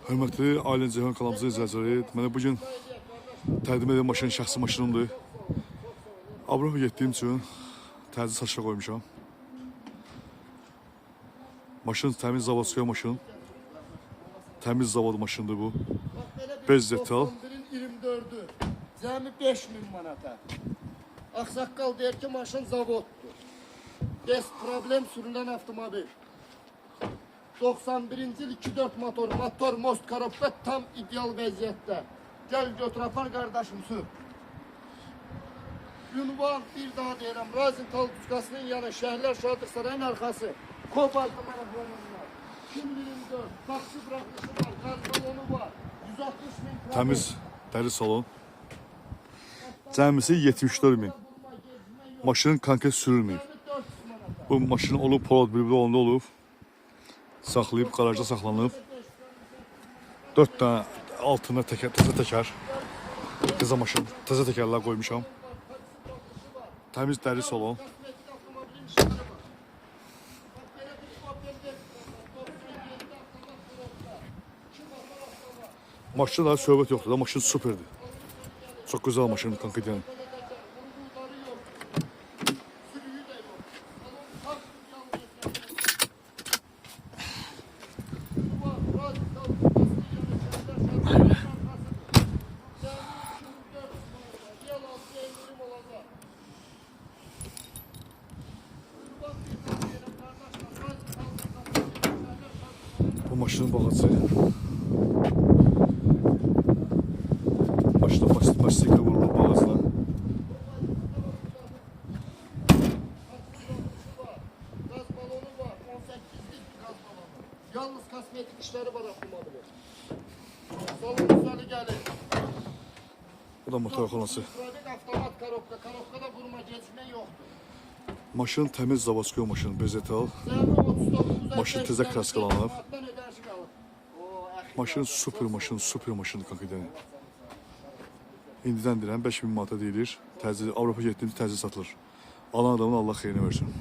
Hörmətli Aylin Ceyhan kanalımızın izləyiciləri, mənə bugün təqdim edən maşın şəxsi maşınımdır. Avropa getdiyim üçün təzə satışa qoymuşam. Maşın təmiz zavodskoy maşın. Təmiz zavod maşındır bu. Bez detal. 24'ü. Cəmi 5000 manata. Aksaqqal deyir ki, maşın zavoddur. Bez problem sürülən avtomobil. 91-ci il 2.4 motor, most korobka tam ideal vəziyyətdə. Gəl götür apar qardaşım sür. Ünvan bir daha deyirəm, Razintal Tuskasının yanı, Şəhərlər Şadıq Sarayın arxası. Kobaltı marafonunlar. 2024, taksi bırakışı var, gaz balonu var. 160 bin. Təmiz dəri salon. Cəmisi 74 bin. Maşının konkret sürülməyib. Bu maşın olub, Polad bir onda olub. Saxlayıb, qarajda saxlanıb. 4 tane altında təzə təkər. Təzə maşın, təzə təkərlər qoymuşam. Təmiz dəri salon. Maşında da söhbət yoxdur da, maşın superdir. Çok güzel maşın konkreten. Bu maşının bagajı. Başta plastikle vurulur bagajla. Gaz balonu var, 18'lik gaz balonu. Yalnız kosmetik işleri var avtomobilin. Salon güzeli gelir. Bu da motor xanası. Avtomat karobkada vurma geçme yoktur. Maşın təmiz zavodskoy maşın, bezetal. Maşın təzə kraskalanıb. Maşın super maşın konkreten. İndidən deyirəm 5000 manata deyilir. Avropa getdiyimiz təzə satılır. Alan adamın Allah xeyrini versin.